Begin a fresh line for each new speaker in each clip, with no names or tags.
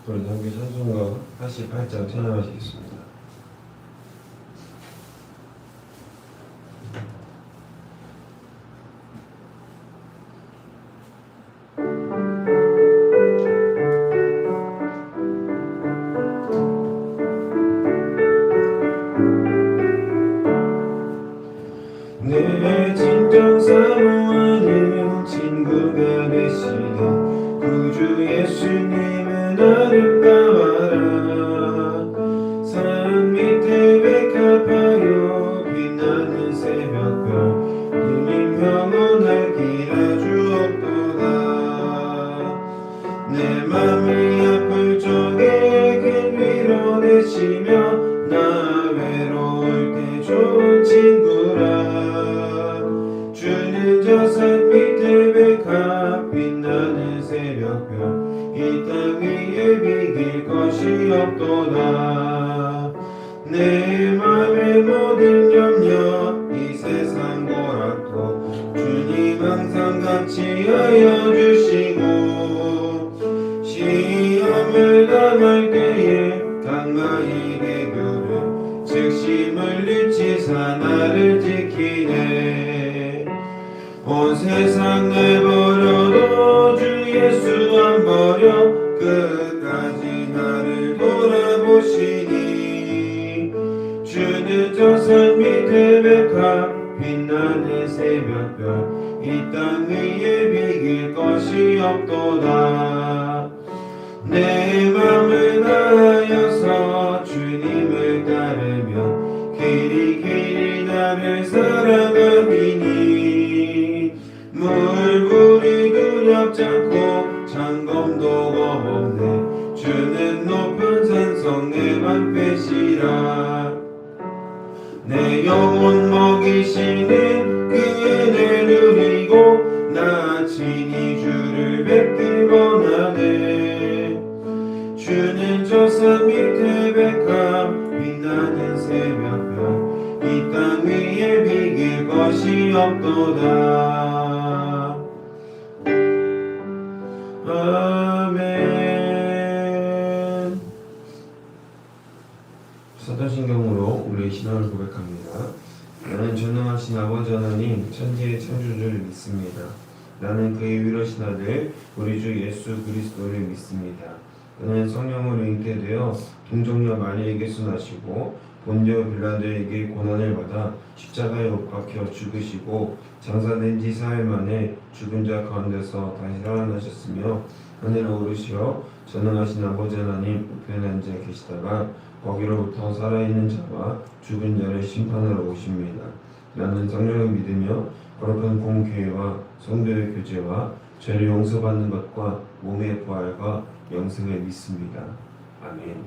우리 함께 찬송가 88장 찬양하시겠습니다. 내 진정 사모하는 친구가 되시는 구주 예수님은 아름다워라. 산 밑에 백합하여 빛나는 새벽별 주님 영원할 길아 주옵도다. 내 맘이 아플 적에 큰 위로 되시며 나 외로울 때 좋은 친구라. 주는 저 산 밑에 백합 빛나는 새벽별 이 땅 위에 비길 것이 없도다. 내 맘의 모든 염려 이 세상 고락도 주님 항상 같이 하여 주시고 시험을 당할 때에 강가의 대교를 즉심을 잃지사 나를 지키네. 온 세상 내버려도 주 예수 안 버려 끝까지 나를 돌아보시니. 주는 저 산 밑에 백합 빛나는 새벽별 이 땅 위에 비길 것이 없도다. 내 맘을 다하여서 주님을 따르며 길이 나를 사랑하리니. 물불이 두렵지 않고 창검도 겁없네. 주는 높은 산성 내 방패시라. 내 영혼 먹이시는 그 은혜 누리고 나 친히 주를 뵙길 원하네. 주는 저 산 밑에 백합 빛나는 새벽별 이 땅 위에 비길 것이 없도다. 아멘. 사도신경으로 우리의 신앙을 고백합니다. 나는 전능하신 아버지 하나님 천지의 창조주를 믿습니다. 나는 그의 위로신 아들 우리 주 예수 그리스도를 믿습니다. 그는 성령으로 잉태되어 동정녀 마리에게 순하시고 본디오 빌라도에게 고난을 받아 십자가에 못 박혀 죽으시고 장사된 지 4일 만에 죽은 자 가운데서 다시 살아나셨으며 하늘에 오르시어 전능하신 아버지 하나님 우편에 앉아 계시다가 거기로부터 살아있는 자와 죽은 자를 심판하러 오십니다. 나는 성령을 믿으며 거룩한 공교회와 성도의 교제와 죄를 용서받는 것과 몸의 부활과 영생을 믿습니다. 아멘.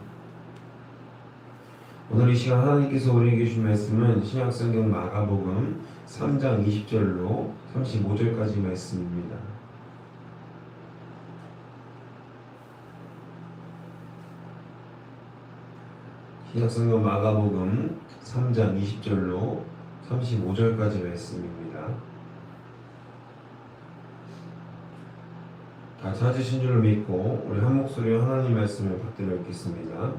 오늘 이 시간 하나님께서 우리에게 주신 말씀은 신약성경 마가복음 3장 20절로 35절까지 말씀입니다. 신약성경 마가복음 3장 20절로 35절까지 말씀입니다. 다 찾으신 줄 믿고 우리 한 목소리로 하나님 말씀을 받들어 읽겠습니다.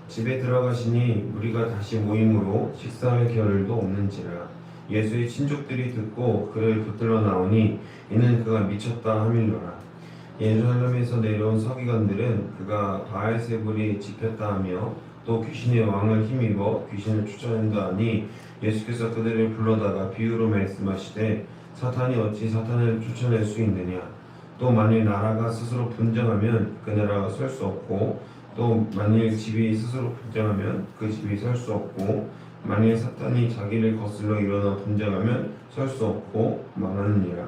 집에 들어가시니 무리가 다시 모임으로 식사할 겨를도 없는지라. 예수의 친족들이 듣고 그를 붙들어 나오니 이는 그가 미쳤다 하밀러라. 예루살렘에서 내려온 서기관들은 그가 바알세불이 집혔다 하며 또 귀신의 왕을 힘입어 귀신을 쫓아낸다 하니 예수께서 그들을 불러다가 비유로 말씀하시되 사탄이 어찌 사탄을 쫓아낼 수 있느냐. 또 만일 나라가 스스로 분쟁하면 그 나라가 설 수 없고 또 만일 집이 스스로 분쟁하면 그 집이 설 수 없고 만일 사탄이 자기를 거슬러 일어나 분쟁하면 설 수 없고 망하느니라.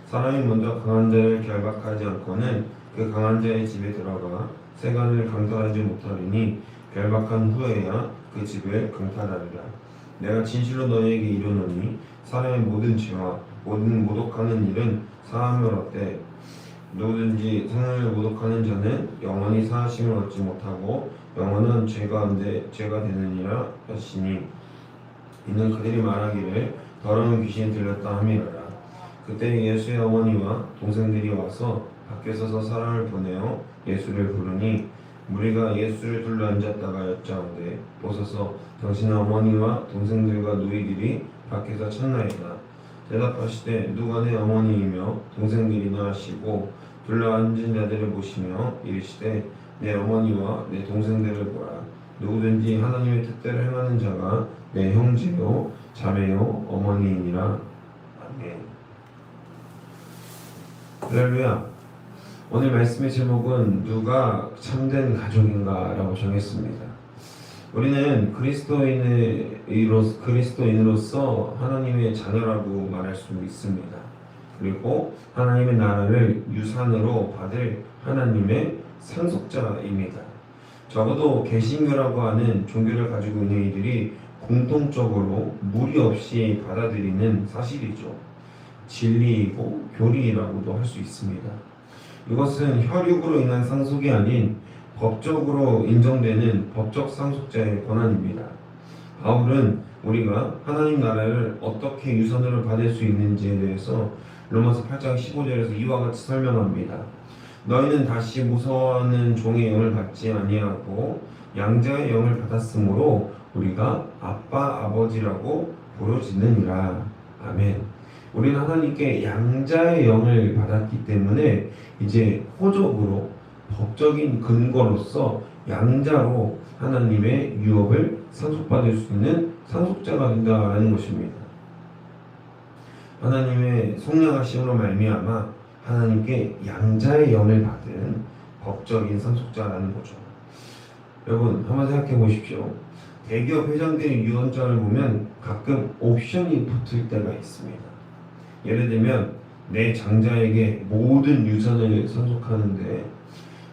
사람이 먼저 강한 자를 결박하지 않고는 그 강한 자의 집에 들어가 세간을 강탈하지 못하리니 결박한 후에야 그 집을 강탈하리라. 내가 진실로 너희에게 이르노니 사람의 모든 죄와 모든 모독하는 일은 사함을 얻되 누구든지 생명을 모독하는 자는 영원히 사하심을 얻지 못하고 영원한 죄가 되느니라 하시니 이는 그들이 말하기를 더러운 귀신이 들렸다 함이로라. 그때 예수의 어머니와 동생들이 와서 밖에 서서 사람을 보내어 예수를 부르니 무리가 예수를 둘러앉았다가 여짜오되 보소서 당신의 어머니와 동생들과 너희들이 밖에서 찾나이다. 대답하시되 누가 내 어머니이며 동생들이냐 하시고 둘러앉은 자들을 보시며 이르시되 내 어머니와 내 동생들을 보라. 누구든지 하나님의 뜻대로 행하는 자가 내 형제요 자매요 어머니이니라. 아멘. 할렐루야. 오늘 말씀의 제목은 누가 참된 가족인가 라고 정했습니다. 우리는 그리스도인으로서 하나님의 자녀라고 말할 수 있습니다. 그리고 하나님의 나라를 유산으로 받을 하나님의 상속자입니다. 적어도 개신교라고 하는 종교를 가지고 있는 이들이 공통적으로 무리 없이 받아들이는 사실이죠. 진리이고 교리라고도 할 수 있습니다. 이것은 혈육으로 인한 상속이 아닌 법적으로 인정되는 법적 상속자의 권한입니다. 바울은 우리가 하나님 나라를 어떻게 유산으로 받을 수 있는지에 대해서 로마서 8장 15절에서 이와 같이 설명합니다. 너희는 다시 무서워하는 종의 영을 받지 아니하고 양자의 영을 받았으므로 우리가 아빠 아버지라고 부르짖느니라. 아멘. 우리는 하나님께 양자의 영을 받았기 때문에 이제 호적으로 법적인 근거로서 양자로 하나님의 유업을 상속받을 수 있는 상속자가 된다라는 것입니다. 하나님의 속량하심으로 말미암아 하나님께 양자의 영을 받은 법적인 상속자라는 거죠. 여러분 한번 생각해 보십시오. 대기업 회장들의 유언장을 보면 가끔 옵션이 붙을 때가 있습니다. 예를 들면 내 장자에게 모든 유산을 상속하는데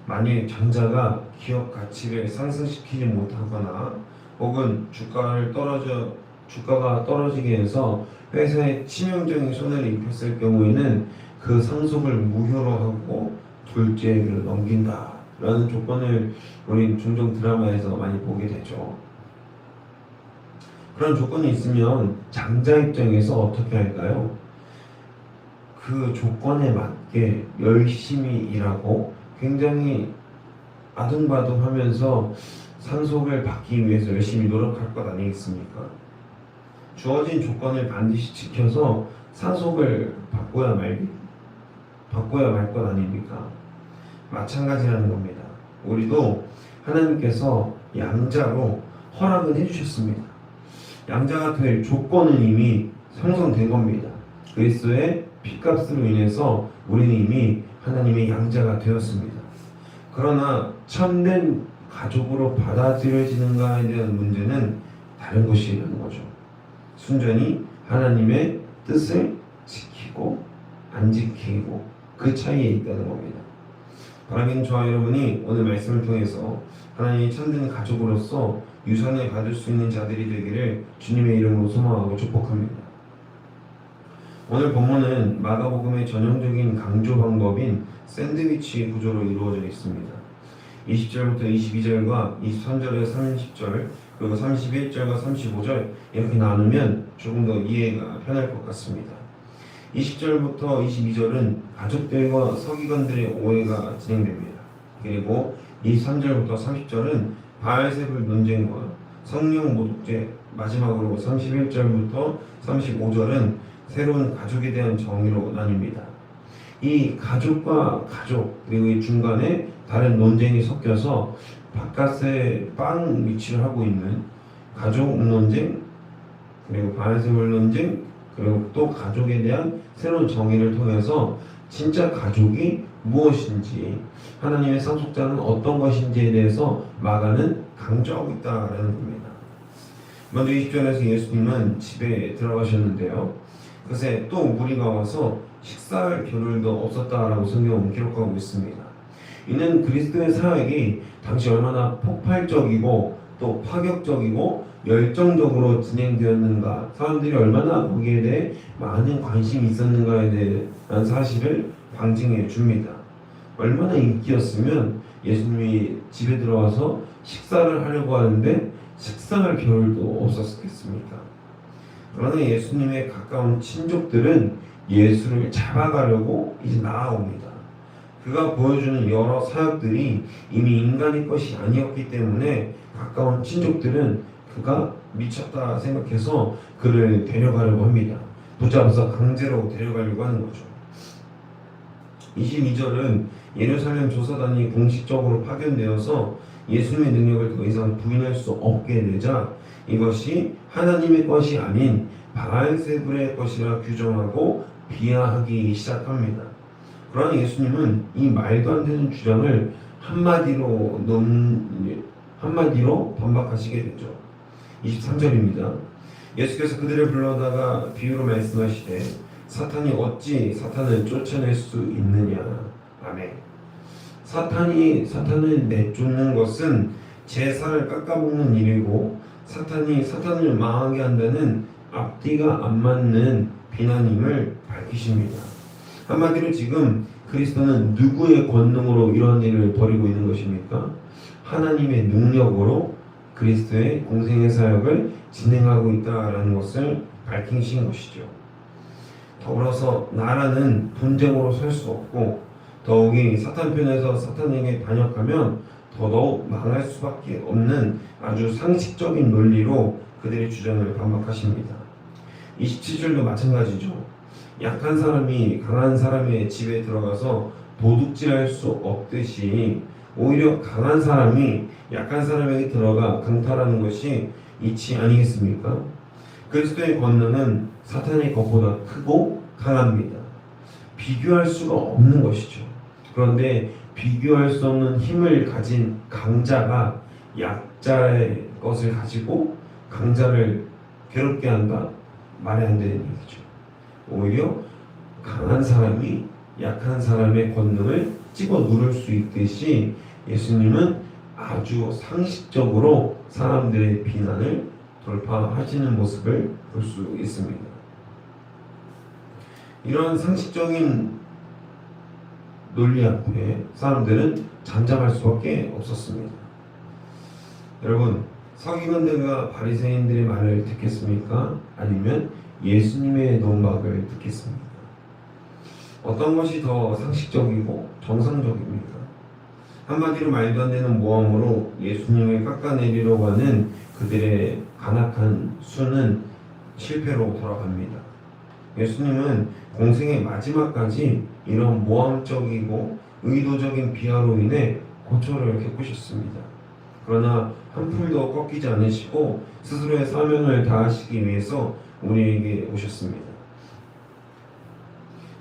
만일 장자가 기업 가치를 상승시키지 못하거나 혹은 주가가 떨어지게 해서 회사에 치명적인 손해를 입혔을 경우에는 그 상속을 무효로 하고 둘째를 넘긴다라는 조건을 우리 종종 드라마에서 많이 보게 되죠. 그런 조건이 있으면 장자 입장에서 어떻게 할까요? 그 조건에 맞게 열심히 일하고 굉장히 아등바등하면서 상속을 받기 위해서 열심히 노력할 것 아니겠습니까? 주어진 조건을 반드시 지켜서 상속을 바꿔야 말 것 아닙니까? 마찬가지라는 겁니다. 우리도 하나님께서 양자로 허락을 해주셨습니다. 양자가 될 조건은 이미 형성된 겁니다. 그리스도의 피값으로 인해서 우리는 이미 하나님의 양자가 되었습니다. 그러나 참된 가족으로 받아들여지는가에 대한 문제는 다른 것이라는 거죠. 순전히 하나님의 뜻을 지키고 안 지키고 그 차이에 있다는 겁니다. 바라긴 저와 여러분이 오늘 말씀을 통해서 하나님의 참된 가족으로서 유산을 받을 수 있는 자들이 되기를 주님의 이름으로 소망하고 축복합니다. 오늘 본문은 마가복음의 전형적인 강조 방법인 샌드위치 구조로 이루어져 있습니다. 20절부터 22절과 23절에서 30절 그리고 31절과 35절 이렇게 나누면 조금 더 이해가 편할 것 같습니다. 20절부터 22절은 가족들과 서기관들의 오해가 진행됩니다. 그리고 23절부터 30절은 바알세불 논쟁과 성령 모독죄, 마지막으로 31절부터 35절은 새로운 가족에 대한 정의로 나뉩니다. 이 가족과 가족 그리고 이 중간에 다른 논쟁이 섞여서 바깥에 빵 위치를 하고 있는 가족 논쟁 그리고 바알세불 논쟁 그리고 또 가족에 대한 새로운 정의를 통해서 진짜 가족이 무엇인지 하나님의 상속자는 어떤 것인지에 대해서 마가는 강조하고 있다라는 겁니다. 먼저 20절에서 예수님은 집에 들어가셨는데요. 그새 또 무리가 와서 식사할 겨를도 없었다라고 성경은 기록하고 있습니다. 이는 그리스도의 사역이 당시 얼마나 폭발적이고 또 파격적이고 열정적으로 진행되었는가, 사람들이 얼마나 거기에 대해 많은 관심이 있었는가에 대한 사실을 방증해 줍니다. 얼마나 인기였으면 예수님이 집에 들어와서 식사를 하려고 하는데 식사할 겨를도 없었겠습니까? 그러나 예수님의 가까운 친족들은 예수를 잡아가려고 이제 나아옵니다. 그가 보여주는 여러 사역들이 이미 인간의 것이 아니었기 때문에 가까운 친족들은 그가 미쳤다 생각해서 그를 데려가려고 합니다. 붙잡아서 강제로 데려가려고 하는 거죠. 22절은 예루살렘 조사단이 공식적으로 파견되어서 예수님의 능력을 더 이상 부인할 수 없게 되자 이것이 하나님의 것이 아닌 바알세불의 것이라 규정하고 비하하기 시작합니다. 그러나 예수님은 이 말도 안 되는 주장을 한마디로 반박하시게 되죠. 23절입니다. 예수께서 그들을 불러다가 비유로 말씀하시되 사탄이 어찌 사탄을 쫓아낼 수 있느냐. 아멘. 사탄을 내쫓는 것은 제 살을 깎아먹는 일이고 사탄이 사탄을 망하게 한다는 앞뒤가 안 맞는 비난임을 밝히십니다. 한마디로 지금 그리스도는 누구의 권능으로 이런 일을 벌이고 있는 것입니까? 하나님의 능력으로 그리스도의 공생의 사역을 진행하고 있다라는 것을 밝히신 것이죠. 더불어서 나라는 분쟁으로 설 수 없고 더욱이 사탄 편에서 사탄에게 반역하면 더더욱 망할 수밖에 없는 아주 상식적인 논리로 그들의 주장을 반박하십니다. 27절도 마찬가지죠. 약한 사람이 강한 사람의 집에 들어가서 도둑질할 수 없듯이 오히려 강한 사람이 약한 사람에게 들어가 강탈하는 것이 이치 아니겠습니까? 그리스도의 권능은 사탄의 것보다 크고 강합니다. 비교할 수가 없는 것이죠. 그런데 비교할 수 없는 힘을 가진 강자가 약자의 것을 가지고 강자를 괴롭게 한다? 말이 안 되는 얘기죠. 오히려 강한 사람이 약한 사람의 권능을 찍어 누를 수 있듯이 예수님은 아주 상식적으로 사람들의 비난을 돌파하시는 모습을 볼 수 있습니다. 이런 상식적인 논리 앞에 사람들은 잠잠할 수밖에 없었습니다. 여러분, 서기관들과 바리새인들의 말을 듣겠습니까? 아니면 예수님의 논박을 듣겠습니까? 어떤 것이 더 상식적이고 정상적입니까? 한마디로 말도 안 되는 모함으로 예수님을 깎아내리려고 하는 그들의 간악한 수는 실패로 돌아갑니다. 예수님은 공생의 마지막까지 이런 모함적이고 의도적인 비하로 인해 고초를 겪으셨습니다. 그러나 한풀도 꺾이지 않으시고 스스로의 사명을 다하시기 위해서 우리에게 오셨습니다.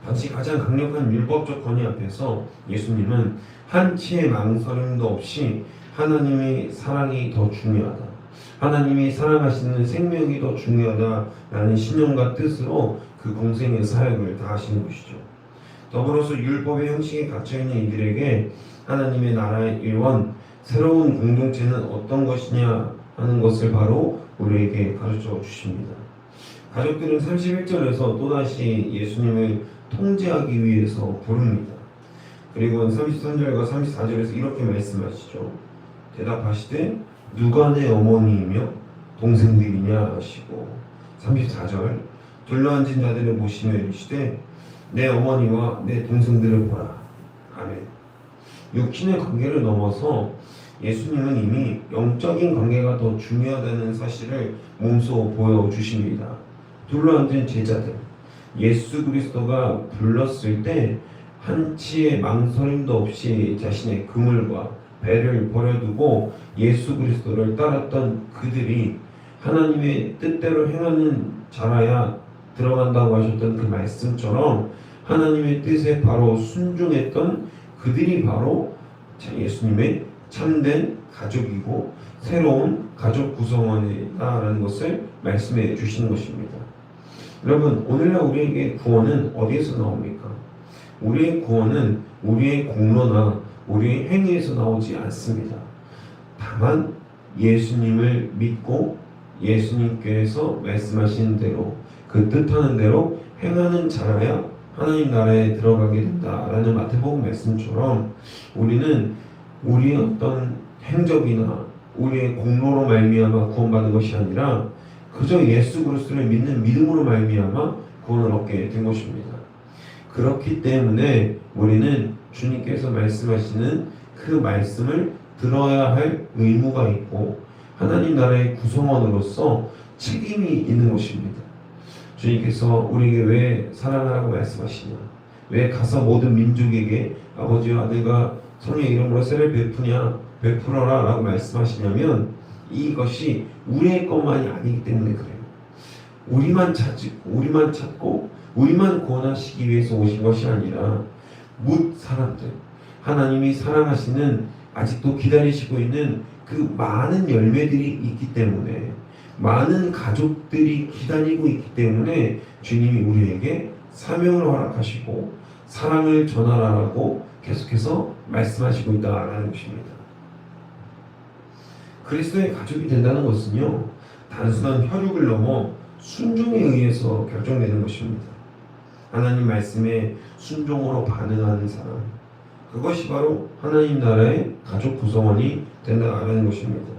당시 가장 강력한 율법적 권위 앞에서 예수님은 한치의 망설임도 없이 하나님의 사랑이 더 중요하다, 하나님이 사랑하시는 생명이 더 중요하다라는 신념과 뜻으로 그 공생의 사역을 다하시는 것이죠. 더불어서 율법의 형식에 갇혀있는 이들에게 하나님의 나라의 일원, 새로운 공동체는 어떤 것이냐 하는 것을 바로 우리에게 가르쳐 주십니다. 가족들은 31절에서 또다시 예수님을 통제하기 위해서 부릅니다. 그리고 33절과 34절에서 이렇게 말씀하시죠. 대답하시되 누가 내 어머니이며 동생들이냐 하시고, 34절 둘러앉은 자들을 보시며 이르시되 내 어머니와 내 동생들을 보라. 아멘. 육신의 관계를 넘어서 예수님은 이미 영적인 관계가 더 중요하다는 사실을 몸소 보여주십니다. 둘러앉은 제자들, 예수 그리스도가 불렀을 때 한치의 망설임도 없이 자신의 그물과 배를 버려두고 예수 그리스도를 따랐던 그들이 하나님의 뜻대로 행하는 자라야 들어간다고 하셨던 그 말씀처럼 하나님의 뜻에 바로 순종했던 그들이 바로 예수님의 참된 가족이고 새로운 가족 구성원이다라는 것을 말씀해 주시는 것입니다. 여러분, 오늘날 우리에게 구원은 어디에서 나옵니까? 우리의 구원은 우리의 공로나 우리의 행위에서 나오지 않습니다. 다만 예수님을 믿고 예수님께서 말씀하신 대로 그 뜻하는 대로 행하는 자라야 하나님 나라에 들어가게 된다라는 마태복음 말씀처럼 우리는 우리의 어떤 행적이나 우리의 공로로 말미암아 구원받은 것이 아니라 그저 예수 그리스도를 믿는 믿음으로 말미암아 구원을 얻게 된 것입니다. 그렇기 때문에 우리는 주님께서 말씀하시는 그 말씀을 들어야 할 의무가 있고 하나님 나라의 구성원으로서 책임이 있는 것입니다. 주님께서 우리에게 왜 사랑하라고 말씀하시냐, 왜 가서 모든 민족에게 아버지와 아들과 성령의 이름으로 세례를 베풀어라 라고 말씀하시냐면 이것이 우리의 것만이 아니기 때문에 그래요. 우리만 찾고 우리만 구원하시기 위해서 오신 것이 아니라 뭇 사람들, 하나님이 사랑하시는 아직도 기다리시고 있는 그 많은 열매들이 있기 때문에, 많은 가족들이 기다리고 있기 때문에 주님이 우리에게 사명을 허락하시고 사랑을 전하라고 계속해서 말씀하시고 있다라는 것입니다. 그리스도의 가족이 된다는 것은요, 단순한 혈육을 넘어 순종에 의해서 결정되는 것입니다. 하나님 말씀에 순종으로 반응하는 사람, 그것이 바로 하나님 나라의 가족 구성원이 된다는 것입니다.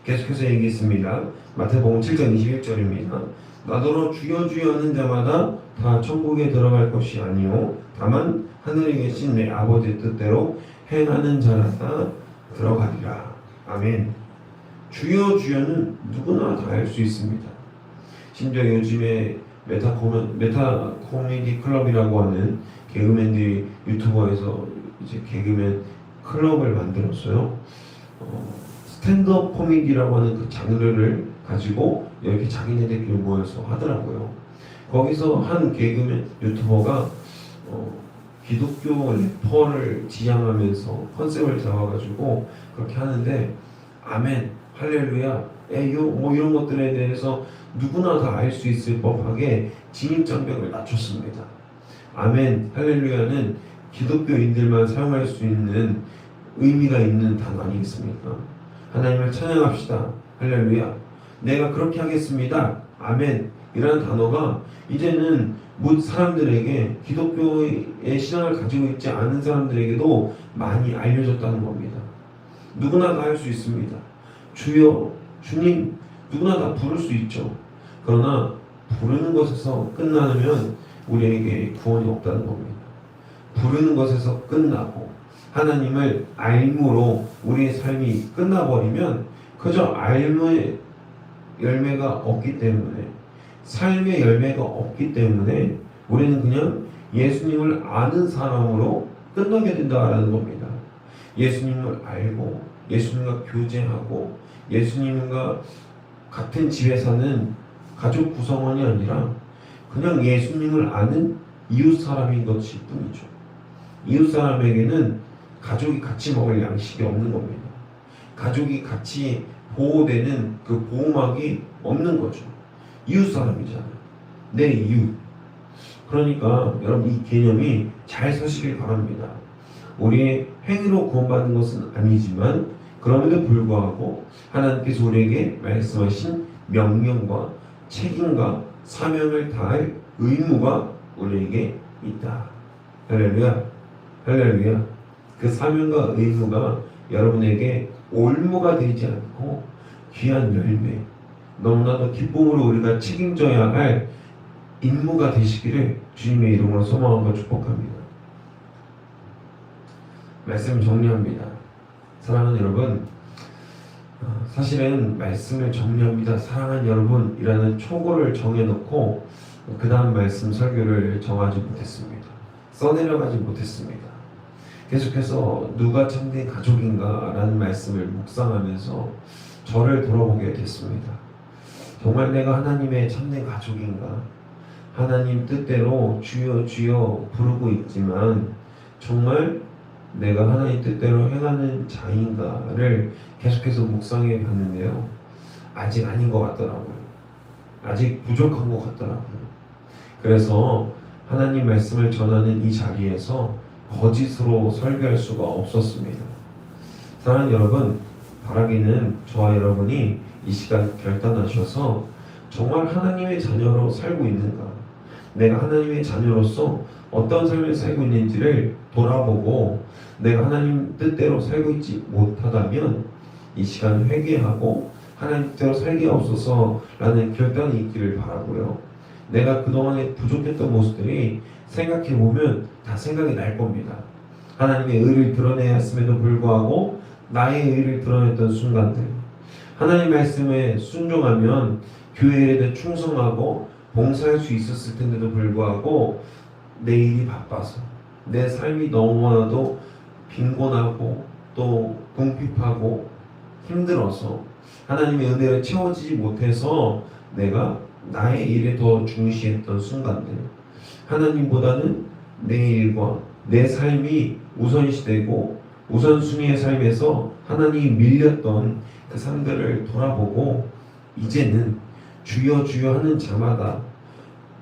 계속해서 얘기했습니다. 마태복음 7장 21절입니다. 나더러 주여 주여 하는 자마다 다 천국에 들어갈 것이 아니요 다만 하늘에 계신 내 아버지 뜻대로 행하는 자라다 들어가리라. 아멘. 주여 주여는 누구나 다 할 수 있습니다. 심지어 요즘에 메타 코미디 클럽이라고 하는 개그맨들이 유튜버에서 이제 개그맨 클럽을 만들었어요. 스탠드업 코미디라고 하는 그 장르를 가지고 이렇게 자기네들끼리 모여서 하더라고요. 거기서 한 개그맨 유튜버가 기독교 래퍼를 지향하면서 컨셉을 잡아가지고 그렇게 하는데 아멘, 할렐루야, 에요 뭐 이런 것들에 대해서 누구나 다 알 수 있을 법하게 진입장벽을 낮췄습니다. 아멘, 할렐루야는 기독교인들만 사용할 수 있는 의미가 있는 단어 아니겠습니까? 하나님을 찬양합시다. 할렐루야. 내가 그렇게 하겠습니다. 아멘. 이라는 단어가 이제는 모든 사람들에게, 기독교의 신앙을 가지고 있지 않은 사람들에게도 많이 알려졌다는 겁니다. 누구나 다 할 수 있습니다. 주여, 주님, 누구나 다 부를 수 있죠. 그러나 부르는 것에서 끝나면 우리에게 구원이 없다는 겁니다. 부르는 것에서 끝나고 하나님을 알므로 우리의 삶이 끝나버리면 그저 알의 열매가 없기 때문에, 삶의 열매가 없기 때문에 우리는 그냥 예수님을 아는 사람으로 끝나게 된다라는 겁니다. 예수님을 알고 예수님과 교제하고 예수님과 같은 집에 사는 가족 구성원이 아니라 그냥 예수님을 아는 이웃 사람인 것일 뿐이죠. 이웃 사람에게는 가족이 같이 먹을 양식이 없는 겁니다. 가족이 같이 보호되는 그 보호막이 없는 거죠. 이웃 사람이잖아요. 내 이웃. 그러니까 여러분 이 개념이 잘 서시길 바랍니다. 우리의 행위로 구원받는 것은 아니지만 그럼에도 불구하고 하나님께서 우리에게 말씀하신 명령과 책임과 사명을 다할 의무가 우리에게 있다. 할렐루야. 할렐루야. 그 사명과 의무가 여러분에게 올무가 되지 않고 귀한 열매, 너무나도 기쁨으로 우리가 책임져야 할 임무가 되시기를 주님의 이름으로 소망하고 축복합니다. 말씀 정리합니다. 사랑하는 여러분, 사실은 말씀을 정리합니다. 사랑하는 여러분이라는 초고를 정해놓고 그 다음 말씀 설교를 정하지 못했습니다. 써내려가지 못했습니다. 계속해서 누가 참된 가족인가 라는 말씀을 묵상하면서 저를 돌아보게 됐습니다. 정말 내가 하나님의 참된 가족인가? 하나님 뜻대로 주여 주여 부르고 있지만 정말 내가 하나님 뜻대로 행하는 자인가를 계속해서 묵상해 봤는데요. 아직 아닌 것 같더라고요. 아직 부족한 것 같더라고요. 그래서 하나님 말씀을 전하는 이 자리에서 거짓으로 설교할 수가 없었습니다. 사랑하는 여러분, 바라기는 저와 여러분이 이 시간 결단하셔서 정말 하나님의 자녀로 살고 있는가, 내가 하나님의 자녀로서 어떤 삶을 살고 있는지를 돌아보고 내가 하나님 뜻대로 살고 있지 못하다면 이 시간 회개하고 하나님 뜻대로 살게 없어서라는 결단이 있기를 바라고요. 내가 그동안에 부족했던 모습들이 생각해보면 다 생각이 날 겁니다. 하나님의 의를 드러내야 했음에도 불구하고 나의 의를 드러냈던 순간들, 하나님 말씀에 순종하면 교회에 대해 충성하고 봉사할 수 있었을 텐데도 불구하고 내 일이 바빠서 내 삶이 너무나도 빈곤하고 또 궁핍하고 힘들어서 하나님의 은혜를 채워지지 못해서 내가 나의 일에 더 중시했던 순간들, 하나님보다는 내 일과 내 삶이 우선시되고 우선순위의 삶에서 하나님이 밀렸던 그 삶들을 돌아보고 이제는 주여 주여 하는 자마다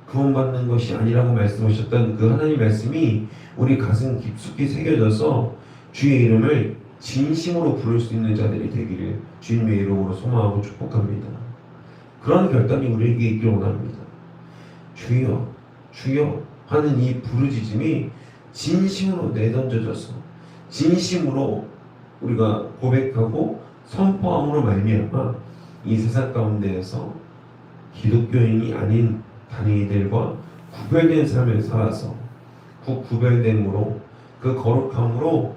구원받는 것이 아니라고 말씀하셨던 그 하나님 말씀이 우리 가슴 깊숙이 새겨져서 주의 이름을 진심으로 부를 수 있는 자들이 되기를 주님의 이름으로 소망하고 축복합니다. 그런 결단이 우리에게 있기를 원합니다. 주여 주여 하는 이 부르짖음이 진심으로 내던져져서 진심으로 우리가 고백하고 선포함으로 말미암아 이 세상 가운데에서 기독교인이 아닌 단위들과 구별된 삶을 살아서 그 구별됨으로 그 거룩함으로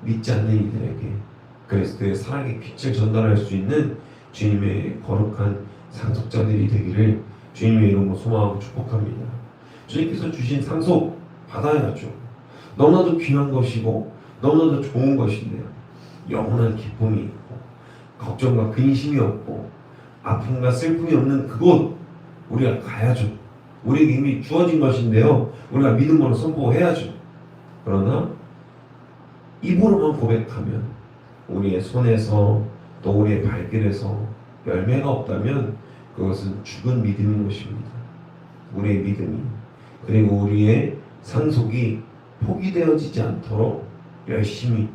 믿지 않는 이들에게 그리스도의 사랑의 빛을 전달할 수 있는 주님의 거룩한 상속자들이 되기를 주님의 이름으로 소망하고 축복합니다. 주님께서 주신 상속 받아야죠. 너무나도 귀한 것이고 너무나도 좋은 것인데요. 영원한 기쁨이 있고 걱정과 근심이 없고 아픔과 슬픔이 없는 그곳 우리가 가야죠. 우리에게 이미 주어진 것인데요. 우리가 믿음으로 선포해야죠. 그러나 입으로만 고백하면 우리의 손에서 또 우리의 발길에서 열매가 없다면 그것은 죽은 믿음인 것입니다. 우리의 믿음이 그리고 우리의 상속이 포기되어지지 않도록 열심히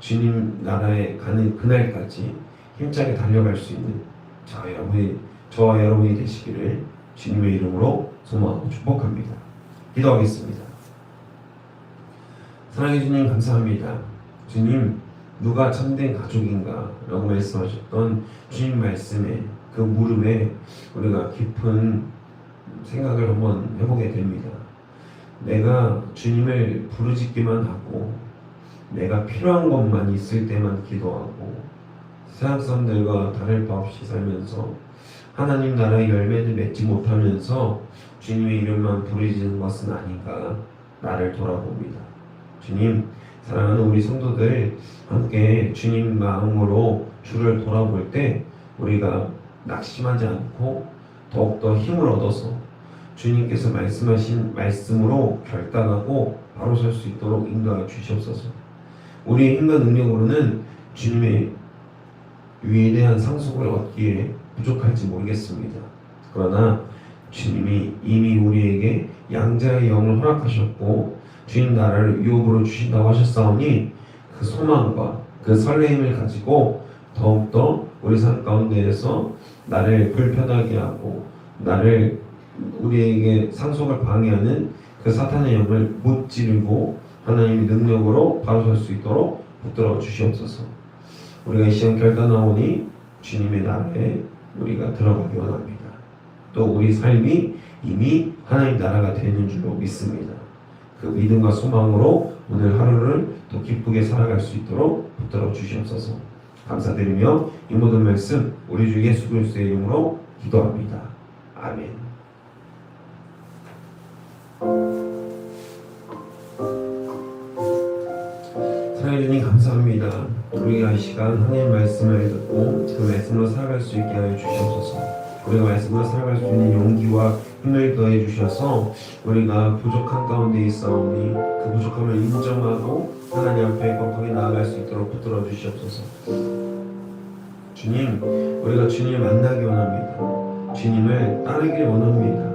주님 나라에 가는 그날까지 힘차게 달려갈 수 있는 저와 여러분이 되시기를 주님의 이름으로 소망하고 축복합니다. 기도하겠습니다. 사랑해 주님 감사합니다. 주님 누가 참된 가족인가 라고 말씀하셨던 주님 말씀에 그 물음에 우리가 깊은 생각을 한번 해보게 됩니다. 내가 주님을 부르짖기만 하고 내가 필요한 것만 있을 때만 기도하고 세상 사람들과 다를 바 없이 살면서 하나님 나라의 열매를 맺지 못하면서 주님의 이름만 부르짖는 것은 아닌가 나를 돌아봅니다. 주님 사랑하는 우리 성도들 함께 주님 마음으로 주를 돌아볼 때 우리가 낙심하지 않고 더욱더 힘을 얻어서 주님께서 말씀하신 말씀으로 결단하고 바로 설 수 있도록 인도하여 주시옵소서. 우리의 힘과 능력으로는 주님의 위대한 상속을 얻기에 부족할지 모르겠습니다. 그러나 주님이 이미 우리에게 양자의 영을 허락하셨고 주님 나라를 유업으로 주신다고 하셨사오니 그 소망과 그 설레임을 가지고 더욱더 우리 삶 가운데에서 나를 불편하게 하고 우리에게 상속을 방해하는 그 사탄의 영을 무찌르고 하나님의 능력으로 바로 설 수 있도록 붙들어 주시옵소서. 우리가 이 시간 결단하오니 주님의 나라에 우리가 들어가기 원합니다. 또 우리 삶이 이미 하나님 나라가 되는 줄로 믿습니다. 그 믿음과 소망으로 오늘 하루를 더 기쁘게 살아갈 수 있도록 붙들어 주시옵소서. 감사드리며 이 모든 말씀 우리 주 예수 그리스도의 이름으로 기도합니다. 아멘. 사랑해 주님 감사합니다. 우리가 이 시간 하나님의 말씀을 듣고 그 말씀으로 살아갈 수 있게 하여 주시옵소서. 우리가 말씀으로 살아갈 수 있는 용기와 힘을 더해 주셔서 우리가 부족한 가운데 있사오니 그 부족함을 인정하고 하나님 앞에 거룩하게 나아갈 수 있도록 붙들어 주시옵소서. 주님, 우리가 주님을 만나기 원합니다. 주님을 따르길 원합니다.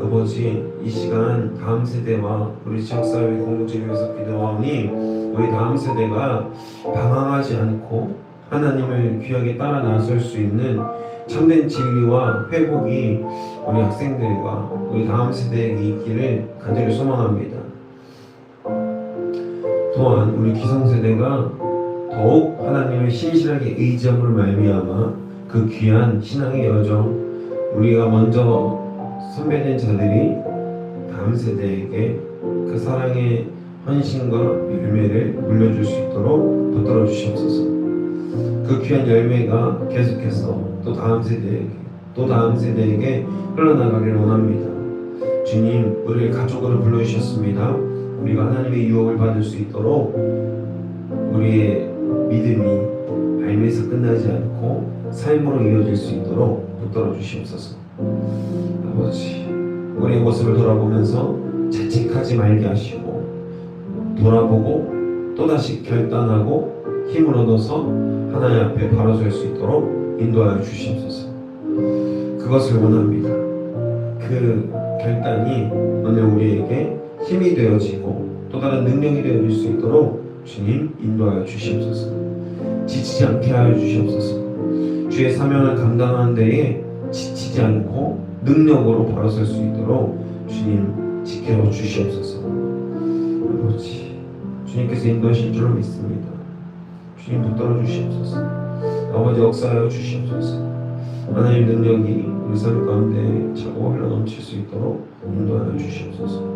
아버지, 이 시간 다음 세대와 우리 지역사회 공동체를 위해서 기도하오니 우리 다음 세대가 방황하지 않고 하나님을 귀하게 따라 나설 수 있는 참된 진리와 회복이 우리 학생들과 우리 다음 세대에게 있기를 간절히 소망합니다. 또한 우리 기성세대가 더욱 하나님을 신실하게 의지함으로 말미암아 그 귀한 신앙의 여정, 우리가 먼저 선배된 자들이 다음 세대에게 그 사랑의 헌신과 열매를 물려줄 수 있도록 붙들어 주시옵소서. 그 귀한 열매가 계속해서 또 다음 세대에게 흘러나가기를 원합니다. 주님, 우리를 가족으로 불러주셨습니다. 우리가 하나님의 유혹을 받을 수 있도록 우리의 믿음이 말미에서 끝나지 않고 삶으로 이어질 수 있도록 붙들어 주시옵소서. 아버지, 우리의 모습을 돌아보면서 자책하지 말게 하시고 돌아보고 또다시 결단하고 힘을 얻어서 하나님 앞에 바로 설 수 있도록 인도하여 주시옵소서. 그것을 원합니다. 그 결단이 오늘 우리에게 힘이 되어지고 또 다른 능력이 되어질 수 있도록 주님 인도하여 주시옵소서. 지치지 않게 하여 주시옵소서. 주의 사명을 감당하는 데에 지치지 않고 능력으로 바로 설 수 있도록 주님 지켜 주시옵소서. 아버지, 주님께서 인도하실 줄로 믿습니다. 주님 붙들어 주시옵소서. 아버지, 역사하여 주시옵소서. 하나님의 능력이 우리 삶 가운데 차고 흘러 넘칠 수 있도록 인도하여 주시옵소서.